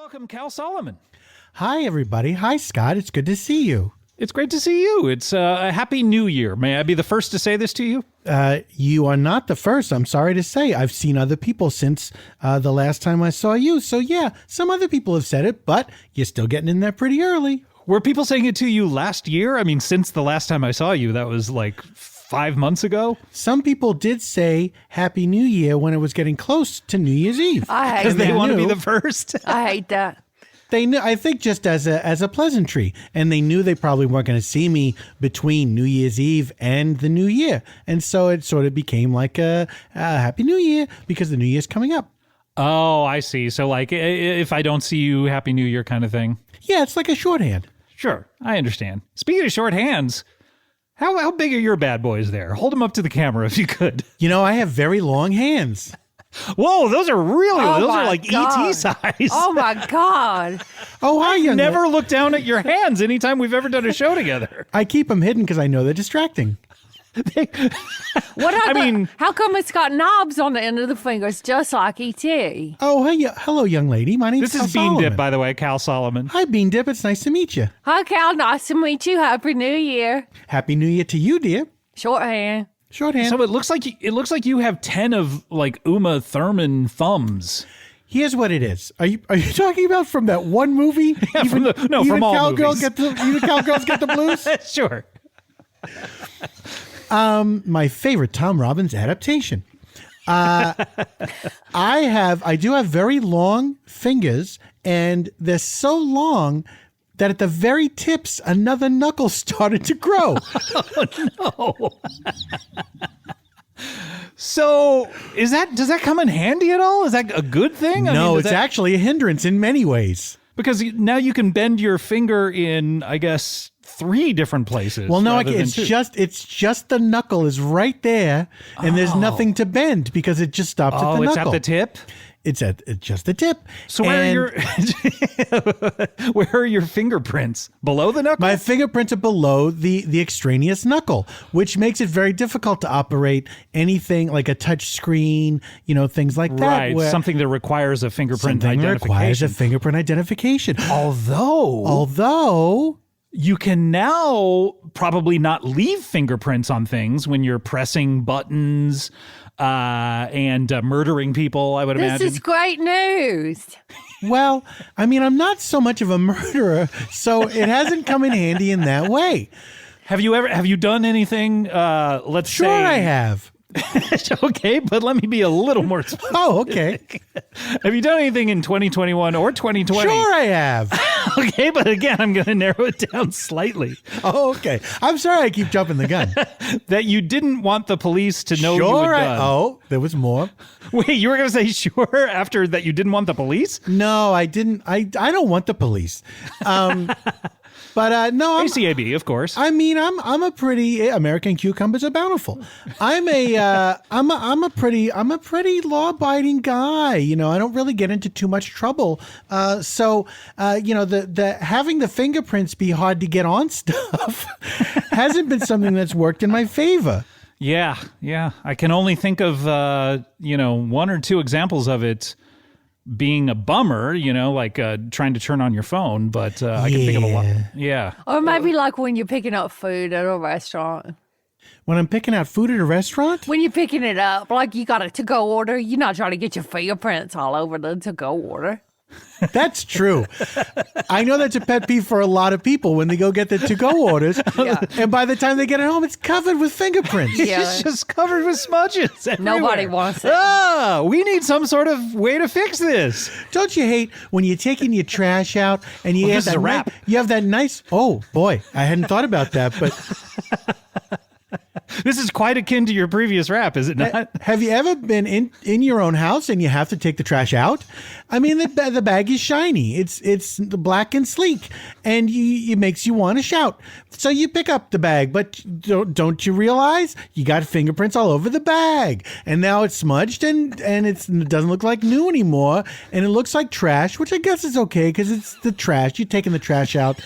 welcome Cal Solomon. Hi, everybody. Hi, Scott. It's good to see you. It's great to see you. It's a happy new year. May I be the first to say this to you? You are not the first. I'm sorry to say. I've seen other people since the last time I saw you. So, yeah, some other people have said it, but you're still getting in there pretty early. Were people saying it to you last year? I mean, since the last time I saw you, that was like 5 months ago. Some people did say Happy New Year when it was getting close to New Year's Eve. I hate Because they that. want to be the first. I hate that. They knew, I think, just as a pleasantry, and they knew they probably weren't going to see me between New Year's Eve and the New Year, and so it sort of became like a Happy New Year because the New Year's coming up. Oh, I see. So like if I don't see you, Happy New Year kind of thing. Yeah, it's like a shorthand. Sure, I understand. Speaking of short hands, how big are your bad boys there? Hold them up to the camera if you could. You know, I have very long hands. Whoa, those are really, Oh those are my like God. ET size. Oh my God. Oh, hi, young Never lady. look down at your hands anytime we've ever done a show together. I keep them hidden because I know they're distracting. How come it's got knobs on the end of the fingers just like E.T.? Oh, hey, hello, young lady. My name's This Cal is Bean Solomon. Dip, by the way, Cal Solomon. Hi, Bean Dip. It's nice to meet you. Hi, Cal. Nice to meet you. Happy New Year. Happy New Year to you, dear. Shorthand. Shorthand. So it looks like you have 10 of like Uma Thurman thumbs. Here's what it is. Are you talking about from that one movie? Yeah, from all Cowgirls movies. Even Cowgirls Get the Blues? Sure. My favorite Tom Robbins adaptation. I do have very long fingers, and they're so long that at the very tips, another knuckle started to grow. No. So does that come in handy at all? Is that a good thing? No, it's actually a hindrance in many ways. because now you can bend your finger in, I guess, 3 different places. Well, no, rather than it's 2. just the knuckle is right there, and there's nothing to bend because it just stops at the Oh, it's knuckle. at the tip? It's just the tip. So where are your fingerprints? Below the knuckle? My fingerprints are below the extraneous knuckle, which makes it very difficult to operate anything like a touch screen, things like that. Right, where something that requires a fingerprint something identification. requires a fingerprint identification. Although you can now probably not leave fingerprints on things when you're pressing buttons and murdering people, I would imagine. This is great news. well, I mean, I'm not so much of a murderer, so it hasn't come in handy in that way. Have you done anything, let's Sure, say... I have. Okay, but let me be a little more specific. Oh, okay. Have you done anything in 2021 or 2020? Sure, I have. Okay, but again, I'm going to narrow it down slightly. Oh, okay. I'm sorry I keep jumping the gun. That you didn't want the police to know you had done. Oh, there was more. Wait, you were going to say sure after that you didn't want the police? No, I didn't. I don't want the police. But no, I'm ACAB, of course. I mean, I'm a pretty American cucumbers are bountiful. I'm a pretty law-abiding guy. I don't really get into too much trouble. So the having the fingerprints be hard to get on stuff hasn't been something that's worked in my favor. Yeah. I can only think of 1 or 2 examples of it being a bummer, like trying to turn on your phone, but I can think of a lot. Yeah. Or maybe like when you're picking up food at a restaurant. When I'm picking out food at a restaurant? When you're picking it up, like you got a to-go order, you're not trying to get your fingerprints all over the to-go order. That's true. I know that's a pet peeve for a lot of people when they go get the to-go orders. Yeah. And by the time they get it home, it's covered with fingerprints. Yeah. It's just covered with smudges everywhere. Nobody wants it. We need some sort of way to fix this. Don't you hate when you're taking your trash out and you Well, have this is that a wrap. you have that nice, oh boy, I hadn't thought about that, but This is quite akin to your previous rap, is it not? have you ever been in your own house and you have to take the trash out? I mean, the bag is shiny. It's black and sleek, and it makes you want to shout. So you pick up the bag, but don't you realize you got fingerprints all over the bag, and now it's smudged and it doesn't look like new anymore, and it looks like trash, which I guess is okay because it's the trash. You're taking the trash out.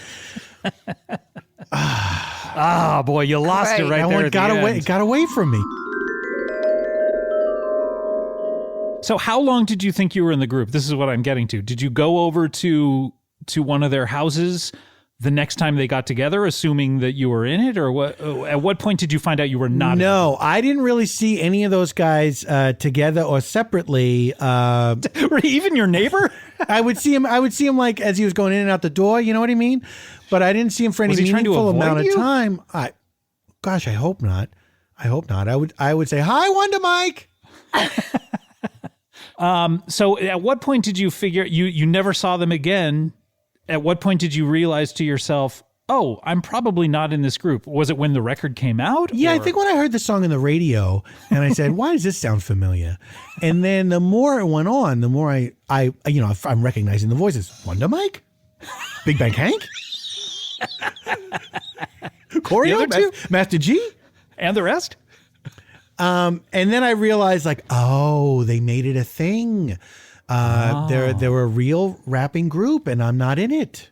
Ah, boy, you lost it Right. right there. It got away from me. So how long did you think you were in the group? This is what I'm getting to. Did you go over to one of their houses the next time they got together, assuming that you were in it, or what? At what point did you find out you were not? No, I didn't really see any of those guys together or separately. Even your neighbor? I would see him. Like as he was going in and out the door. You know what I mean? But I didn't see him for any meaningful amount of time. I hope not. I would say hi, Wonder Mike. So at what point did you figure you never saw them again? At what point did you realize to yourself, oh, I'm probably not in this group? Was it when the record came out? Yeah, I think when I heard the song on the radio and I said, why does this sound familiar? And then the more it went on, the more I'm recognizing the voices. Wonder Mike? Big Bang Hank? Choreo? Master G? And the rest? And then I realized like, oh, they made it a thing. They're a real rapping group, and I'm not in it.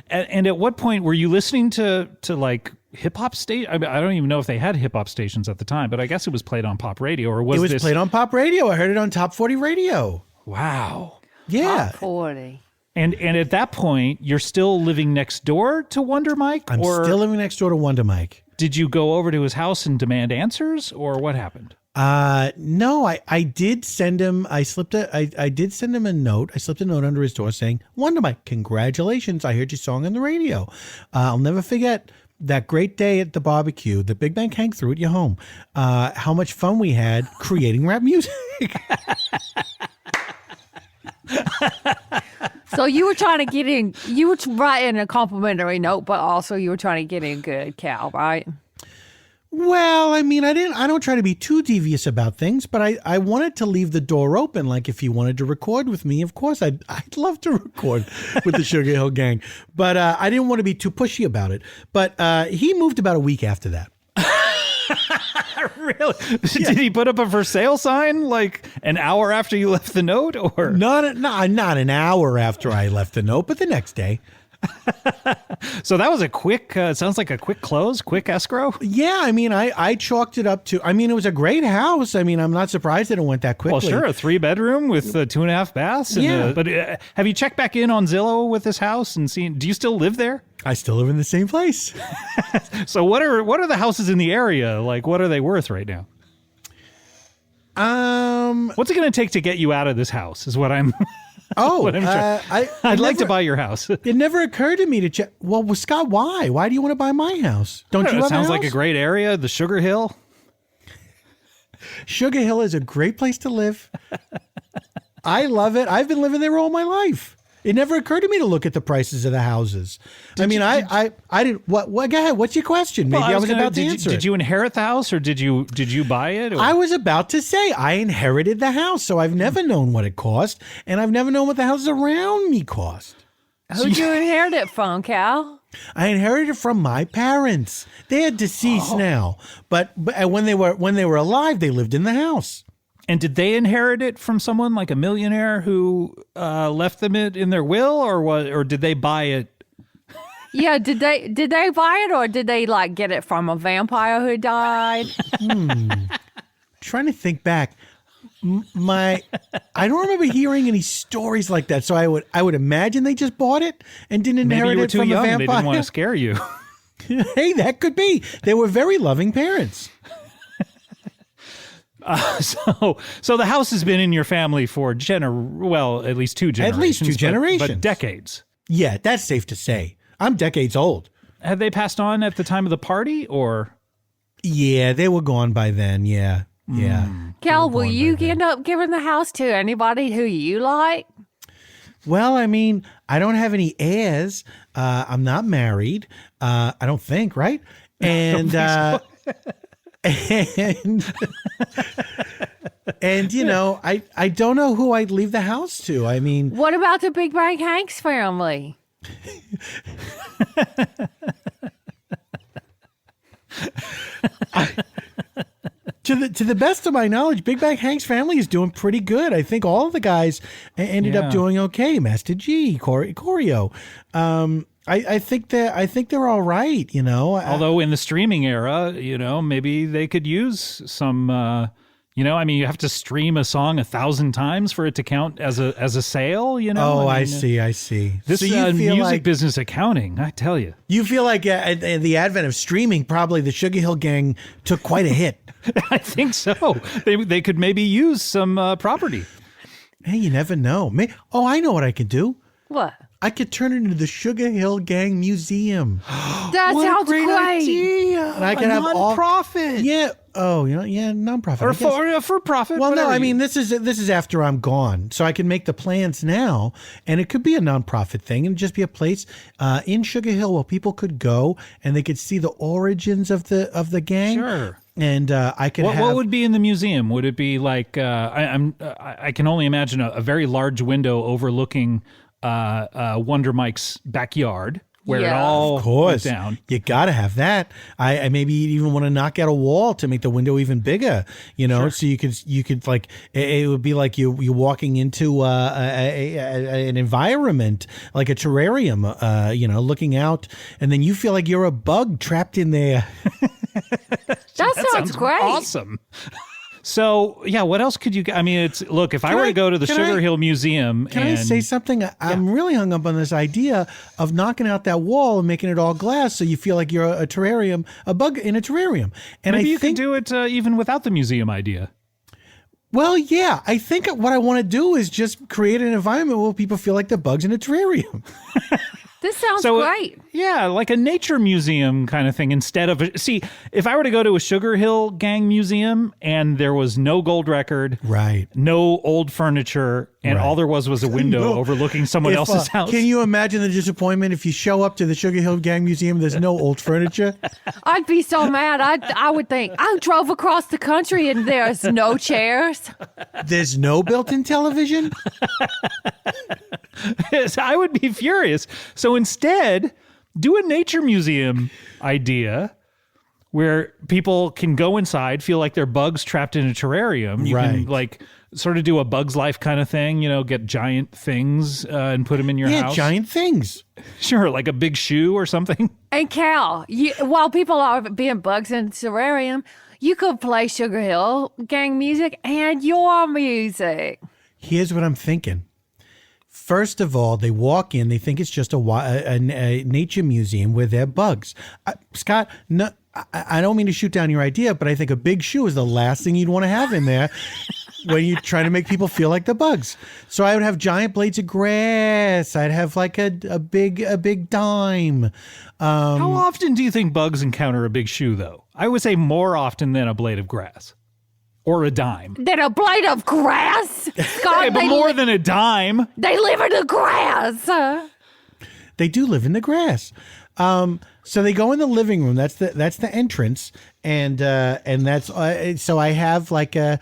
And at what point were you listening to like hip hop station? I mean, I don't even know if they had hip hop stations at the time, but I guess it was played on pop radio, or was it? It was played on pop radio. I heard it on Top 40 radio. Wow. Yeah. Top 40. And at that point, you're still living next door to Wonder Mike? I'm still living next door to Wonder Mike. Did you go over to his house and demand answers, or what happened? No, I did send him, I did send him a note. I slipped a note under his door saying, Wonder Mike, congratulations. I heard your song on the radio. I'll never forget that great day at the barbecue that Big Bang Hank threw at your home. How much fun we had creating rap music. So you were trying to get in, you were writing a complimentary note, but also you were trying to get in good, Cal, right? Well, I mean, I don't try to be too devious about things, but I wanted to leave the door open. Like if you wanted to record with me, of course, I'd love to record with the Sugarhill Gang, but I didn't want to be too pushy about it. But he moved about a week after that. Really? Yeah. Did he put up a for sale sign like an hour after you left the note, or not an hour after I left the note, but the next day. So that was a quick, sounds like a quick close, quick escrow. Yeah, I mean, I chalked it up to, I mean, it was a great house. I mean, I'm not surprised that it went that quickly. Well, sure, a 3-bedroom with 2.5 baths. Yeah. But have you checked back in on Zillow with this house and seen, do you still live there? I still live in the same place. So what are the houses in the area? Like, what are they worth right now? What's it going to take to get you out of this house is what I'm... Oh, I'd like to buy your house. It never occurred to me to check. Well, Scott, why? Why do you want to buy my house? Don't you have a house? It sounds like a great area, the Sugarhill. Sugarhill is a great place to live. I love it. I've been living there all my life. It never occurred to me to look at the prices of the houses. I didn't. What? Go ahead. What's your question? Maybe I was about to answer. Did you inherit the house, or did you buy it? Or? I was about to say I inherited the house, so I've never known what it cost, and I've never known what the houses around me cost. Who'd you inherit it from, Cal? I inherited it from my parents. They are deceased now, but when they were alive, they lived in the house. And did they inherit it from someone like a millionaire who left them it in their will, or did they buy it? Yeah, did they buy it, or did they like get it from a vampire who died? Trying to think back. I don't remember hearing any stories like that. So I would imagine they just bought it and didn't inherit it from a vampire. Maybe you were too young. They didn't want to scare you. Hey, that could be. They were very loving parents. So the house has been in your family for at least 2 generations. At least 2 generations. But decades. Yeah, that's safe to say. I'm decades old. Had they passed on at the time of the party, or? Yeah, they were gone by then. Yeah. Yeah. Cal, will you end up giving the house to anybody who you like? Well, I mean, I don't have any heirs. I'm not married. I don't think, right? And and you know, I don't know who I'd leave the house to. I mean, what about the Big Bang Hanks family? To the best of my knowledge, Big Bang Hank's family is doing pretty good. I think all of the guys ended up doing okay. Master G, Choreo. I think they're all right, you know. Although in the streaming era, you know, maybe they could use some You know, I mean, you have to stream a song 1,000 times for it to count as a sale. You know. Oh, I I see. This so you feel music like, business accounting, I tell you. You feel like in the advent of streaming, probably the Sugarhill Gang took quite a hit. I think so. They could maybe use some property. Hey, you never know. I know what I could do. What? I could turn it into the Sugarhill Gang Museum. That sounds great. idea. And I could have non-profit. Yeah. Oh, nonprofit. Or for profit. Well, no, I mean, you- this is after I'm gone, so I can make the plans now, and it could be a nonprofit thing, and just be a place in Sugar Hill where people could go and they could see the origins of the gang. Sure. And I could have. What would be in the museum? Would it be like I can only imagine a very large window overlooking Wonder Mike's backyard where it all Of course, went down. You got to have that. I maybe even want to knock out a wall to make the window even bigger. You know, so you could like it would be like you walking into an environment like a terrarium. You know, looking out, and then you feel like you're a bug trapped in there. That sounds great. Awesome. So yeah, what else could you? I mean, if I were to go to the Sugar Hill Museum, Can I say something? I'm really hung up on this idea of knocking out that wall and making it all glass, so you feel like you're a terrarium, a bug in a terrarium. And maybe I you think, could do it even without the museum idea. well, yeah, I think what I want to do is just create an environment where people feel like the bugs in a terrarium. This sounds great. Yeah, like a nature museum kind of thing instead of see, if I were to go to a Sugar Hill Gang museum and there was no gold record, Right. no old furniture, and all there was a window overlooking someone else's house. Can you imagine the disappointment if you show up to the Sugar Hill Gang Museum, there's no old furniture? I'd be so mad. I would think, I drove across the country and there's no chairs. There's no built-in television? Yes, I would be furious. So instead, do a nature museum idea where people can go inside, feel like they're bugs trapped in a terrarium. You can like sort of do a Bug's Life kind of thing, you know, get giant things and put them in your house. Yeah, giant things. Sure, like a big shoe or something. And Cal, while people are being bugs in the terrarium, you could play Sugar Hill Gang music and your music. Here's what I'm thinking. First of all, they walk in, they think it's just a nature museum where they're bugs. Scott, no, I don't mean to shoot down your idea, but I think a big shoe is the last thing you'd want to have in there when you're trying to make people feel like the bugs. So I would have giant blades of grass. I'd have like a big dime. How often do you think bugs encounter a big shoe, though? I would say more often than a blade of grass. Or a dime. Then a blade of grass? God, Hey, but more than a dime. They live in the grass. They do live in the grass. So they go in the living room. That's the entrance, and that's so I have like just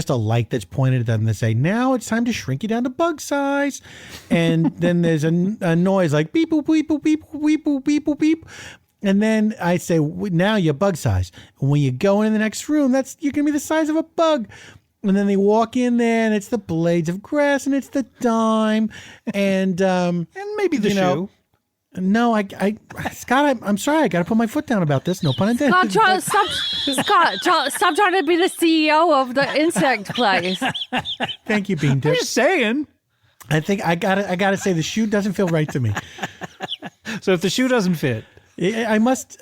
a light that's pointed at them to say, now it's time to shrink you down to bug size, and then there's a noise like beep boop beep boop beep boop beep boop beep boop beep. And then I say, now you're bug size. And when you go in the next room, you're going to be the size of a bug. And then they walk in there, and it's the blades of grass, and it's the dime, and maybe the shoe. No, Scott, I'm sorry. I got to put my foot down about this. No pun intended. Stop trying to be the CEO of the insect place. Thank you, Bean I'm Dip. just saying. I think I gotta say the shoe doesn't feel right to me. So if the shoe doesn't fit, I must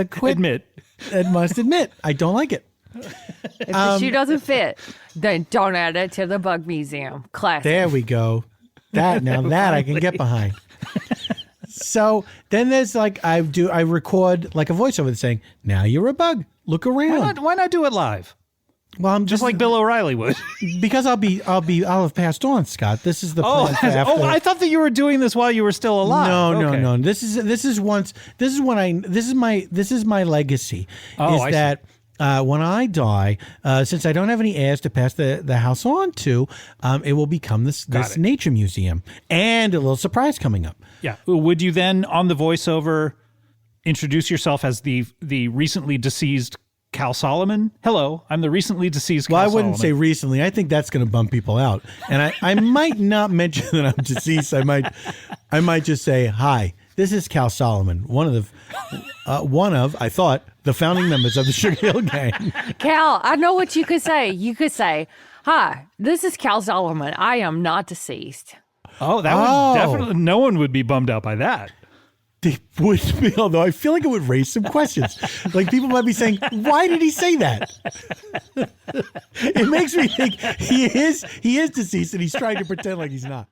quit. I must admit, I don't like it. If the shoe doesn't fit, then don't add it to the bug museum. Classic. There we go. That I can get behind. So then there's like I record like a voiceover saying, now you're a bug. Look around. why not do it live? Well, I'm Just like Bill O'Reilly would. because I'll have passed on, Scott. This is the plan for after. I thought that you were doing this while you were still alive. No. This is my legacy. When I die, since I don't have any heirs to pass the house on to, it will become this nature museum, and a little surprise coming up. Yeah. Would you then on the voiceover introduce yourself as the recently deceased Cal Solomon? Hello, I'm the recently deceased Cal Solomon. Well, I wouldn't say recently. I think that's going to bump people out. And I might not mention that I'm deceased. I might just say, hi, This is Cal Solomon, one of I thought, the founding members of the Sugarhill Gang. Cal, I know what you could say. You could say, "Hi, this is Cal Solomon. I am not deceased." Oh, that would definitely, no one would be bummed out by that. They would be, although I feel like it would raise some questions. Like people might be saying, why did he say that? It makes me think he is deceased and he's trying to pretend like he's not.